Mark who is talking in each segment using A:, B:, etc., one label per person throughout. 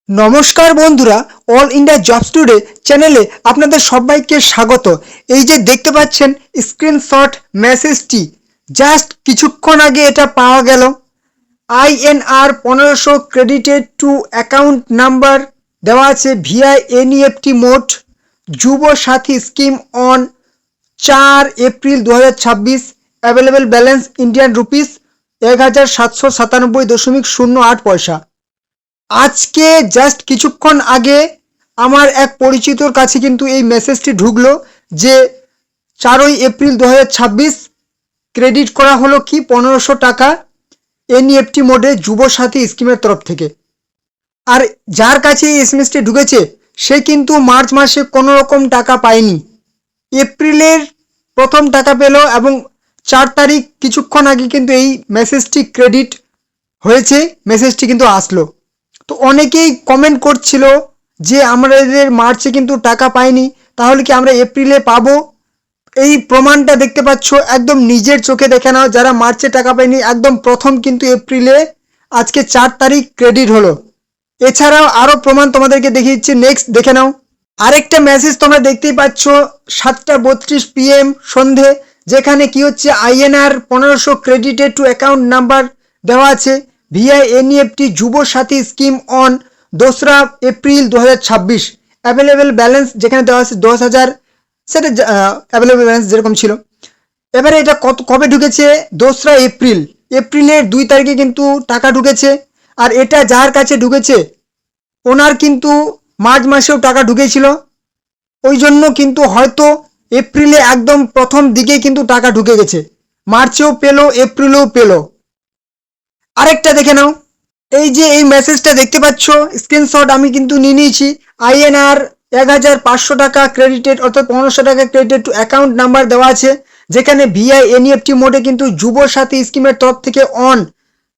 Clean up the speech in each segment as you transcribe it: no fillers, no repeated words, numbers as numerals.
A: নমস্কার বন্ধুরা, all India jobs today চ্যানেলে আপনাদের সবাইকে স্বাগত। এই যে দেখতে পাচ্ছেন স্ক্রিনশট মেসেজটি, জাস্ট কিছুক্ষণ আগে এটা পাওয়া গেল। INR 1500 credited two account number দেওয়া আছে ভিআ NEFT মোড। যুব সাথী scheme on 4 April 2026। Available balance Indian rupees 1797.08 আজকে জাস্ট কিছুক্ষণ আগে আমার এক পরিচিতর কাছে কিন্তু এই মেসেজটি ঢুকলো যে 4 এপ্রিল 2026 ক্রেডিট করা হলো কি 1500 টাকা NEFT মোডে যুব সাথী স্কিমের তরফ থেকে। আর যার কাছে এই এসএমএসটি ঢুকেছে সে কিন্তু মার্চ মাসে কোনো রকম টাকা পায়নি, এপ্রিলের প্রথম টাকা পেল এবং 4 তারিখ কিছুক্ষণ আগে কিন্তু এই মেসেজটি ক্রেডিট হয়েছে, মেসেজটি কিন্তু আসলো। তো অনেকেই কমেন্ট করছিল যে আমাদের মার্চে কিন্তু টাকা পাইনি, তাহলে কি আমরা এপ্রিলে পাবো? এই প্রমাণটা দেখতে পাচ্ছ, একদম নিজের চোখে দেখে নাও। যারা মার্চে টাকা পায়নি একদম প্রথম কিন্তু এপ্রিলে আজকে 4 তারিখ ক্রেডিট হলো। এছাড়াও আরও প্রমাণ তোমাদেরকে দেখিয়ে দিচ্ছি, নেক্সট দেখে নাও। আরেকটা মেসেজ তোমরা দেখতেই পাচ্ছ 7:32 PM সন্ধে, যেখানে কি হচ্ছে INR 1500 credited two account number দেওয়া আছে ভিআই NEFT যুব সাথী scheme on 2 April 2026। Available balance যেখানে দেওয়া আছে 10,000, সেটা অ্যাভেলেবেল ব্যালেন্স যেরকম ছিল। এবারে এটা কবে ঢুকেছে? 2 এপ্রিল, এপ্রিলের 2 তারিখে কিন্তু টাকা ঢুকেছে। আর এটা যার কাছে ঢুকেছে ওনার কিন্তু মার্চ মাসেও টাকা ঢুকেছিল, ওই জন্য কিন্তু হয়তো এপ্রিলে একদম প্রথম দিকে কিন্তু টাকা ঢুকে গেছে, মার্চেও পেলো এপ্রিলেও পেলো। আরেকটা দেখে নাও, এই যে এই মেসেজটা দেখতে পাচ্ছ স্ক্রিনশট আমি কিন্তু নিয়ে নিয়েছি। INR 1500 টাকা ক্রেডিটেড, অর্থাৎ 1500 টাকা ক্রেডিটেড টু অ্যাকাউন্ট নাম্বার দেওয়া আছে, যেখানে ভিআই NEFT মোডে কিন্তু যুব সাথী স্কিমের তরফ থেকে অন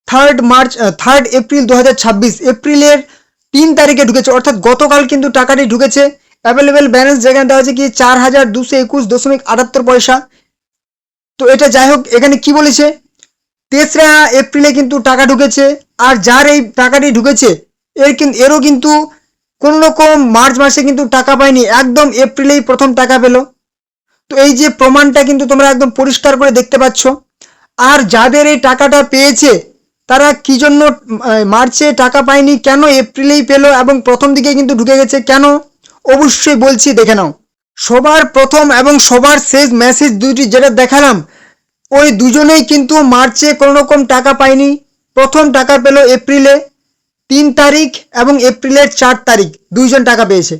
A: 3 এপ্রিল 2026 এপ্রিলের 3 তারিখে ঢুকেছে, অর্থাৎ গতকাল কিন্তু টাকাটি ঢুকেছে। অ্যাভেলেবেল ব্যালেন্স যেখানে দেওয়া আছে কি 4221.78 তো এটা যাই হোক, এখানে কি বলেছে 3 এপ্রিলে কিন্তু টাকা ঢুকেছে। আর যার এই টাকাটি ঢুকেছে এরও কিন্তু কোনো রকম মার্চ মাসে কিন্তু টাকা পায়নি, একদম এপ্রিলেই প্রথম টাকা পেল। তো এই যে প্রমাণটা কিন্তু তোমরা একদম পরিষ্কার করে দেখতে পাচ্ছ। আর যাদের এই টাকাটা পেয়েছে তারা কি জন্য মার্চে টাকা পায়নি, কেন এপ্রিলেই পেলো এবং প্রথম দিকে কিন্তু ঢুকে গেছে কেন, অবশ্যই বলছি, দেখে নাও। সবার প্রথম এবং সবার শেষ মেসেজ দুইটি যেটা দেখালাম, ওই দুজনেই কিন্তু মার্চে কোনো রকম টাকা পায়নি। প্রথম টাকা পেল এপ্রিলে 3 তারিখ এবং এপ্রিলের 4 তারিখ, দুইজন টাকা পেয়েছে।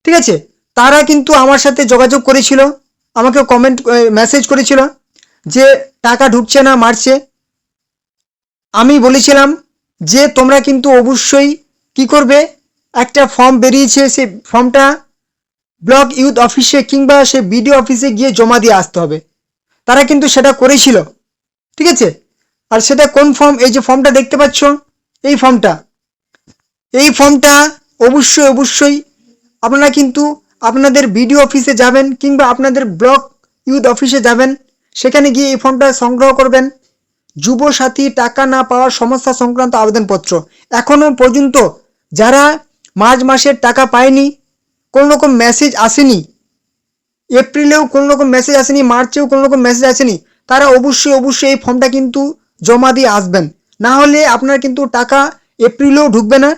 A: ঠিক আছে, তারা কিন্তু আমার সাথে যোগাযোগ করেছিল, আমাকে কমেন্ট মেসেজ করেছিল যে টাকা ঢুকছে না মার্চে। আমি বলেছিলাম যে তোমরা কিন্তু অবশ্যই কি করবে, একটা ফর্ম বেরিয়েছে, সেই ফর্মটা ব্লক ইউথ অফিসে কিংবা সে বিডিও অফিসে গিয়ে জমা দিয়ে আসতে হবে। তারা কিন্তু সেটা করেছিল, ঠিক আছে। আর সেটা কোন ফর্ম? এই যে ফর্মটা দেখতে পাচ্ছ, এই ফর্মটা অবশ্যই আপনারা কিন্তু আপনাদের বিডিও অফিসে যাবেন কিংবা আপনাদের ব্লক ইউথ অফিসে যাবেন, সেখানে গিয়ে এই ফর্মটা সংগ্রহ করবেন। যুব সাথী টাকা না পাওয়ার সমস্যা সংক্রান্ত আবেদনপত্র। এখনও পর্যন্ত যারা মার্চ মাসের টাকা পায়নি, কোনো রকম মেসেজ আসেনি, এপ্রিলেও কোনো রকম মেসেজ আসেনি, মার্চেও কোনো রকম মেসেজ আসেনি, তারা অবশ্যই এই ফর্মটা কিন্তু জমা দিয়ে আসবেন। না হলে আপনার কিন্তু টাকা এপ্রিলেও ঢুকবে না,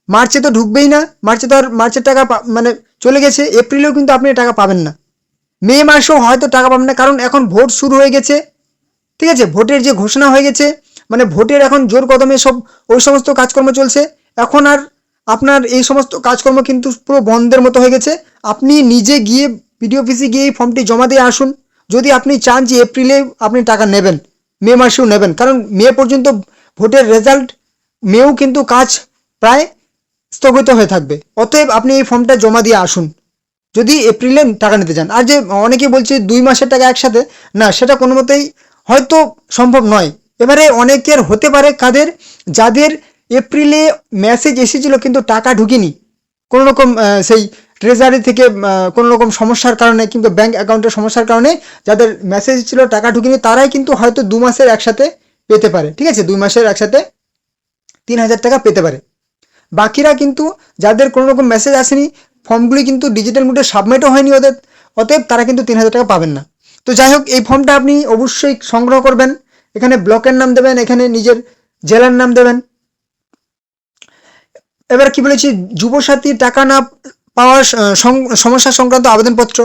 A: মার্চে তো ঢুকবেই না, মার্চে তো আর মার্চের টাকা মানে চলে গেছে, এপ্রিলেও কিন্তু আপনি টাকা পাবেন না, মে মাসেও হয়তো টাকা পাবেন না, কারণ এখন ভোট শুরু হয়ে গেছে। ঠিক আছে, ভোটের যে ঘোষণা হয়ে গেছে, মানে ভোটের এখন জোর কদমে সব ওই সমস্ত কাজকর্ম চলছে। এখন আর আপনার এই সমস্ত কাজকর্ম কিন্তু পুরো বন্ধের মতো হয়ে গেছে। আপনি নিজে গিয়ে বিডিও অফিসে গিয়ে এই ফর্মটি জমা দিয়ে আসুন, যদি আপনি চান যে এপ্রিলে আপনি টাকা নেবেন, মে মাসেও নেবেন, কারণ মে পর্যন্ত ভোটের রেজাল্ট, মেও কিন্তু কাজ প্রায় স্থগিত হয়ে থাকবে। অতএব আপনি এই ফর্মটা জমা দিয়ে আসুন যদি এপ্রিলে টাকা নিতে চান। আর যে অনেকে বলছে 2 মাসের টাকা একসাথে, না, সেটা কোনো মতেই হয়তো সম্ভব নয়। এবারে অনেকের হতে পারে কাদের, যাদের এপ্রিলে মেসেজ এসেছিল কিন্তু টাকা ঢুকেনি, কোনো রকম সেই ট্রেজারি থেকে কোনো রকম সমস্যার কারণে কিংবা ব্যাঙ্ক অ্যাকাউন্টের সমস্যার কারণে যাদের মেসেজ ছিল টাকা ঢুকেনি, তারাই কিন্তু হয়তো 2 মাসের একসাথে পেতে পারে। ঠিক আছে, 2 মাসের একসাথে 3,000 টাকা পেতে পারে। বাকিরা কিন্তু যাদের কোনো রকম মেসেজ আসেনি, ফর্মগুলি কিন্তু ডিজিটাল মোডে সাবমিটও হয়নি ওদের, অতএব তারা কিন্তু 3,000 টাকা পাবেন না। তো যাই হোক, এই ফর্মটা আপনি অবশ্যই সংগ্রহ করবেন। এখানে ব্লকের নাম দেবেন, এখানে নিজের জেলার নাম দেবেন। এবার কি বলেছি, যুবসাথী টাকা না পাওয়ার সমস্যা সংক্রান্ত আবেদনপত্র,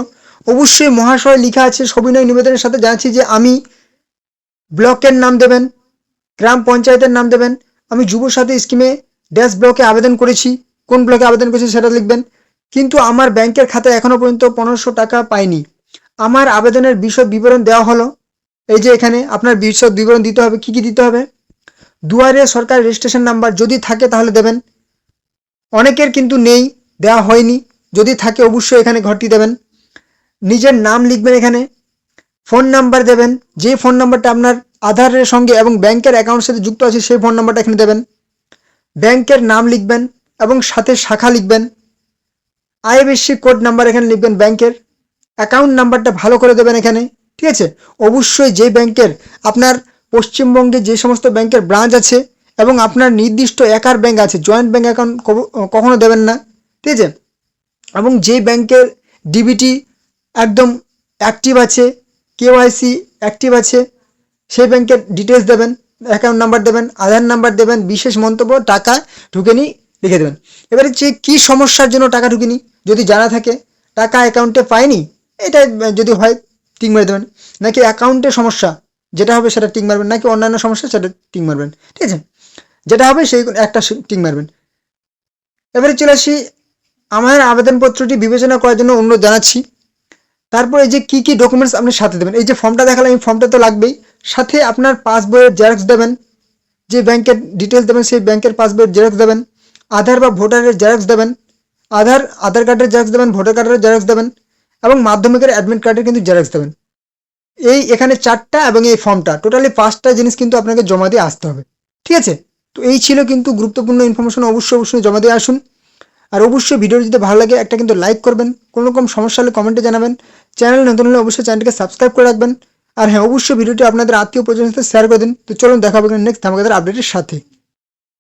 A: অবশ্যই মহাশয় লেখা আছে। সবিনয় নিবেদনের সাথে জানাচ্ছি যে আমি ব্লকের নাম দেবেন, গ্রাম পঞ্চায়েতের নাম দেবেন, আমি যুবসাথী স্কিমে ড্যাশ ব্লকে আবেদন করেছি, কোন ব্লকে আবেদন করেছি সেটা লিখবেন। কিন্তু আমার ব্যাংকের খাতায় এখনো পর্যন্ত 1500 টাকা পাইনি। আমার আবেদনের বিশদ বিবরণ দেওয়া হলো, এই যে এখানে আপনার বিশদ বিবরণ দিতে হবে। কি কি দিতে হবে? দুয়ারে সরকার রেজিস্ট্রেশন নাম্বার যদি থাকে তাহলে দেবেন, অনেকের কিন্তু নেই, দেওয়া হয়নি, যদি থাকে অবশ্যই এখানে ঘরটি দেবেন। নিজের নাম লিখবেন এখানে, ফোন নাম্বার দেবেন, যে ফোন নাম্বারটা আপনার আধারের সঙ্গে এবং ব্যাংকের অ্যাকাউন্টের সাথে যুক্ত আছে সেই ফোন নাম্বারটা এখানে দেবেন। ব্যাংকের নাম লিখবেন এবং সাথে শাখা লিখবেন। আইএফএসসি কোড নাম্বার এখানে লিখবেন ব্যাংকের। অ্যাকাউন্ট নাম্বারটা ভালো করে দেবেন এখানে, ঠিক আছে? অবশ্যই যে ব্যাংকের আপনার পশ্চিমবঙ্গে যে সমস্ত ব্যাংকের ব্রাঞ্চ আছে এবং আপনার নির্দিষ্ট একার ব্যাংক আছে, জয়েন্ট ব্যাংক অ্যাকাউন্ট কখনো দেবেন না, ঠিক আছে? এবং যে ব্যাংকের ডিবিটি একদম অ্যাক্টিভ আছে, কেওয়াইসি অ্যাক্টিভ আছে, সেই ব্যাংকের ডিটেলস দেবেন, অ্যাকাউন্ট নাম্বার দেবেন, আধার নাম্বার দেবেন, বিশেষ মন্তব্য টাকা ঢুকেনি লিখে দেবেন। এবারে যে কী সমস্যার জন্য টাকা ঢুকেনি যদি জানা থাকে, টাকা অ্যাকাউন্টে পাইনি এটা যদি হয় টিক মেরে দেবেন, নাকি অ্যাকাউন্টে সমস্যা যেটা হবে সেটা টিক মারবেন, নাকি অন্যান্য সমস্যা সেটা টিক মারবেন, ঠিক আছে? যেটা হবে সেই একটা টিক মারবেন। এবারে চলে আসি, আমার আবেদনপত্রটি বিবেচনা করার জন্য অনুরোধ জানাচ্ছি। তারপরে যে কি কি ডকুমেন্টস আপনি সাথে দেবেন, এই যে ফর্মটা দেখালাম এই ফর্মটা তো লাগবেই, সাথে আপনার পাসবইয়ের জেরক্স দেবেন, যে ব্যাংকের ডিটেলস দেবেন সেই ব্যাংকের পাসবইয়ের জেরক্স দেবেন, আধার বা ভোটারের জেরক্স দেবেন, আধার কার্ডের জেরক্স দেবেন, ভোটার কার্ডের জেরক্স দেবেন এবং মাধ্যমিকের অ্যাডমিট কার্ডের কিন্তু জেরক্স দেবেন। এই এখানে 4টা এবং এই ফর্মটা টোটালি 5টা জিনিস কিন্তু আপনাকে জমা দিয়ে আসতে হবে, ঠিক আছে? তো এই ছিল কিন্তু গুরুত্বপূর্ণ ইনফরমেশন, অবশ্যই জমা দিয়ে আসুন। আর অবশ্যই ভিডিওটি যদি ভালো লাগে একটা কিন্তু লাইক করবেন, কোনো রকম সমস্যা হলে কমেন্টে জানাবেন, চ্যানেল নতুন হলে অবশ্যই চ্যানেলটিকে সাবস্ক্রাইব করে রাখবেন। আর হ্যাঁ, অবশ্যই ভিডিওটি আপনাদের আত্মীয় পরিজনের সাথে শেয়ার করে দিন। তো চলুন দেখা হবে নেক্সট ধামাকাদার আপডেটের সাথে।